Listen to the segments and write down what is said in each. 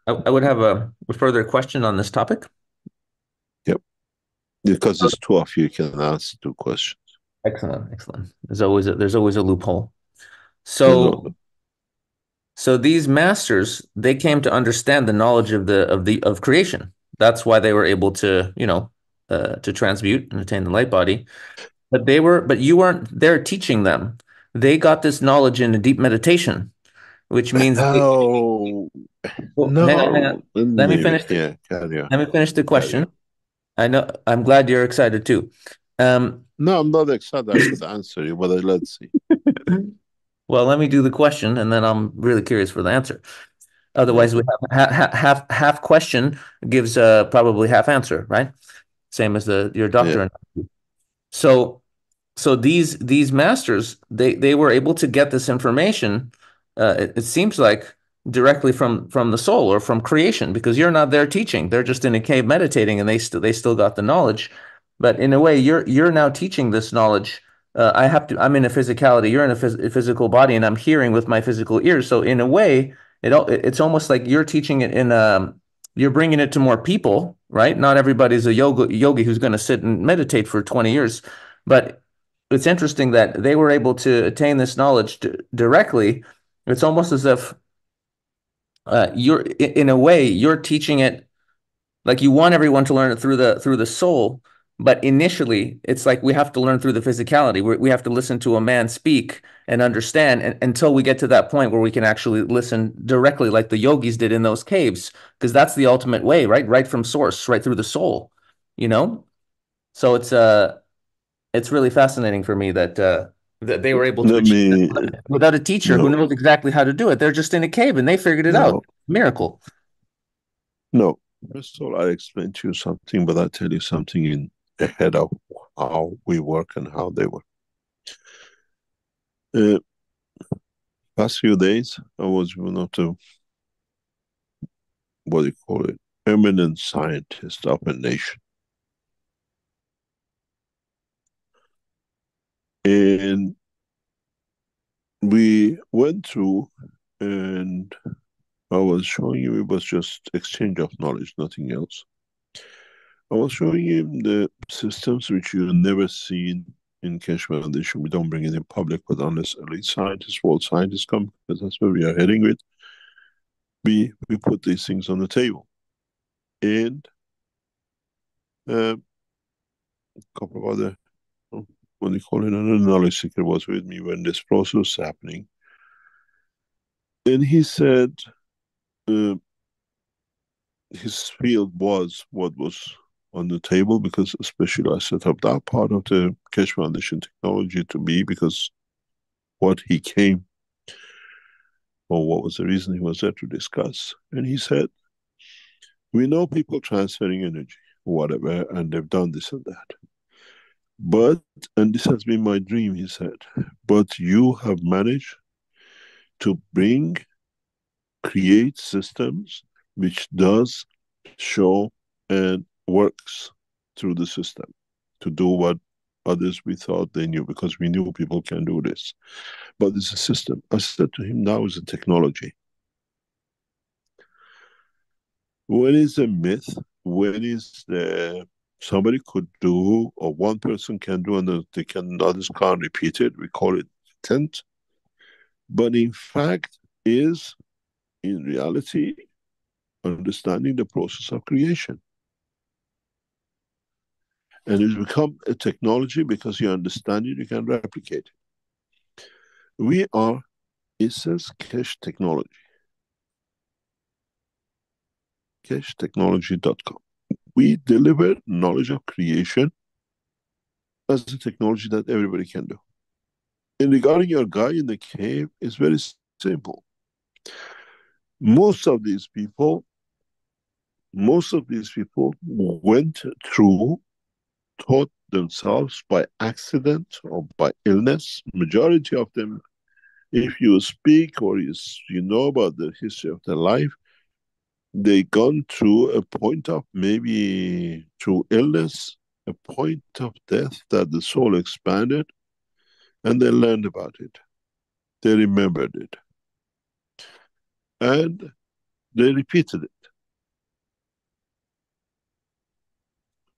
I would have a further question on this topic. Yep. Because there's two of you, you can ask two questions. Excellent, excellent. There's always a loophole. No, no, So so these masters, they came to understand the knowledge of creation. That's why they were able to, to transmute and attain the light body. But you weren't there teaching them. They got this knowledge in a deep meditation, which means how? well, hang on, hang on. No, Let me maybe. finish the, Yeah, carry on. let me finish the Carry question. on. I know I'm glad you're excited too. Um, No, I'm not excited. I could answer you, but let's see. well, let me do the question, and then I'm really curious for the answer. Yeah, Otherwise, we have half question gives probably half answer, right? Same as the your yeah. doctor. So so these masters they were able to get this information. It seems like directly from the soul or from creation because you're not there teaching. They're just in a cave meditating, and they still got the knowledge. But in a way, you're now teaching this knowledge. I'm in a physicality. You're in a physical body, and I'm hearing with my physical ears. So in a way, it's almost like you're teaching it in you're bringing it to more people, right? Not everybody's a yogi who's going to sit and meditate for 20 years, but it's interesting that they were able to attain this knowledge directly. It's almost as if you're, in a way, you're teaching it like you want everyone to learn it through the soul, but initially it's like we have to learn through the physicality. We have to listen to a man speak and understand until we get to that point where we can actually listen directly, like the yogis did in those caves, because that's the ultimate way, right? Right from source, right through the soul, you know. So it's really fascinating for me that they were able to Let achieve that me. without a teacher who No, knows exactly how to do it. They're just in a cave and they figured it out. no, Miracle. no. First of all, I explained to you something, but I'll tell you something in ahead of how we work and how they work. Uh, Past few days, I was one of the, what do you call it, eminent scientists of a nation. And we went through, and I was showing you, it was just exchange of knowledge, nothing else. I was showing him the systems which you never seen in Keshe Foundation. We don't bring it in public, but unless elite scientists, world scientists come, because that's where we are heading with, we put these things on the table. And a couple of other, what do you call it, another knowledge seeker was with me when this process was happening. And he said uh, his field was what was on the table, because especially I set up that part of the Keshe Foundation technology to be, because what he came, or what was the reason he was there to discuss. And he said, we know people transferring energy, whatever, and they've done this and that. But, and this has been my dream, he said, but you have managed to create systems which does show and works through the system to do what others we thought they knew, because we knew people can do this. But it's a system. I said to him, now is a technology. When is a myth? When is the somebody could do, or one person can do, and they can others can't repeat it? We call it intent. But in fact, is in reality understanding the process of creation. And it's become a technology because you understand it, you can replicate it. We are, it says Keshe Technology, keshetechnology.com. We deliver knowledge of creation as a technology that everybody can do. And regarding your guy in the cave, it's very simple. Most of these people, most of these people went through, taught themselves by accident or by illness. Majority of them, if you speak or you know about the history of their life, they gone through a point of maybe through illness, a point of death that the soul expanded, and they learned about it. They remembered it. And they repeated it.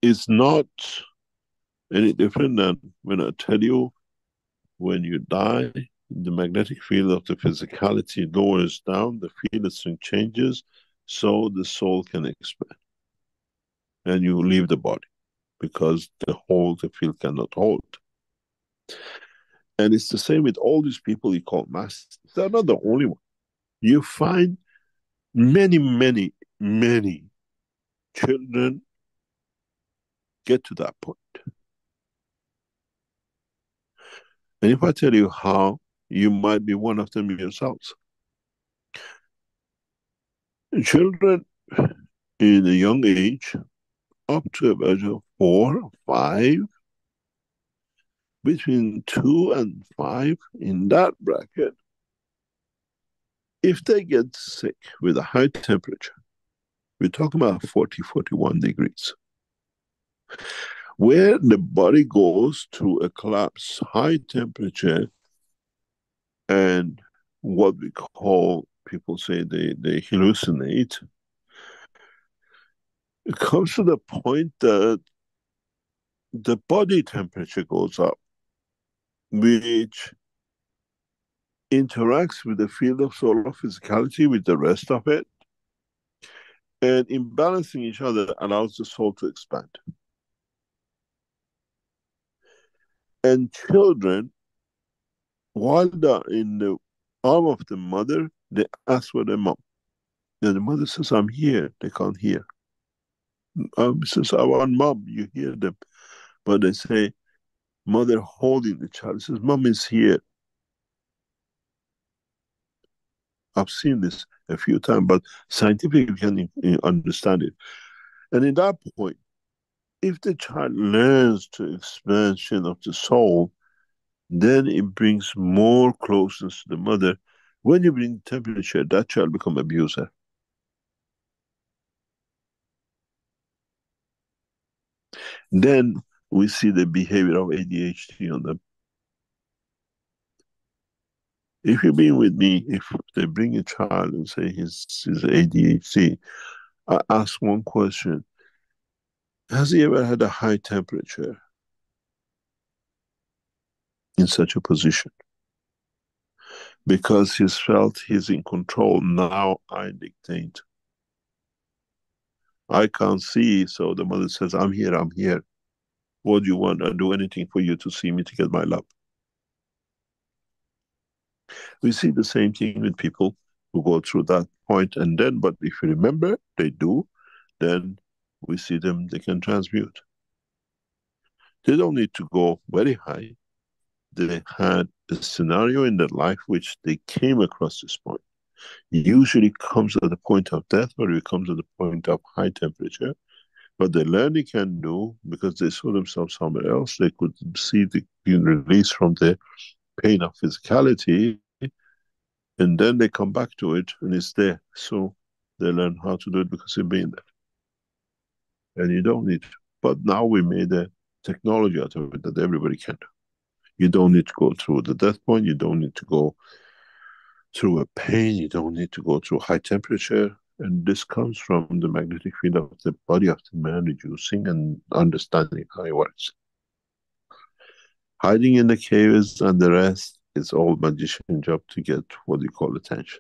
It's not any different than when I tell you when you die, the magnetic field of the physicality lowers down, the field strength changes, so the soul can expand. And you leave the body because the field cannot hold. And it's the same with all these people you call masters. They're not the only one. You find many, many, many children get to that point. And if I tell you how, you might be one of them yourselves. Children in a young age, up to about 4, 5, between 2 and 5, in that bracket, if they get sick with a high temperature, we're talking about 40, 41 degrees, where the body goes through a collapse, high temperature, and what we call, people say they hallucinate. It comes to the point that the body temperature goes up, which interacts with the field of solar physicality with the rest of it, and in balancing each other allows the soul to expand. And children, while they're in the arm of the mother, they ask for their mom. And the mother says, I'm here. They can't hear. Says, I want mom. You hear them. But they say, mother holding the child says, mom is here. I've seen this a few times, but scientifically can understand it. And in that point, if the child learns to expansion of the soul, then it brings more closeness to the mother. When you bring temperature, that child become abuser. Then we see the behavior of ADHD on them. If you've been with me, if they bring a child and say he's ADHD, I ask one question. Has he ever had a high temperature in such a position? Because he's felt he's in control. Now I dictate. I can't see, so the mother says, I'm here, I'm here. What do you want? I'll do anything for you to see me to get my love. We see the same thing with people who go through that point, and then, but if you remember, they do, then we see them, they can transmute. They don't need to go very high. They had a scenario in their life which they came across this point. It usually comes at the point of death, or it comes at the point of high temperature. But they learn they can do, because they saw themselves somewhere else, they could see the being released from the pain of physicality, and then they come back to it and it's there. So they learn how to do it because they've been there. And you don't need to. But now we made a technology out of it that everybody can do. You don't need to go through the death point, you don't need to go through a pain, you don't need to go through high temperature. And this comes from the magnetic field of the body of the man reducing and understanding how it works. Hiding in the caves and the rest is all magician job to get what you call attention.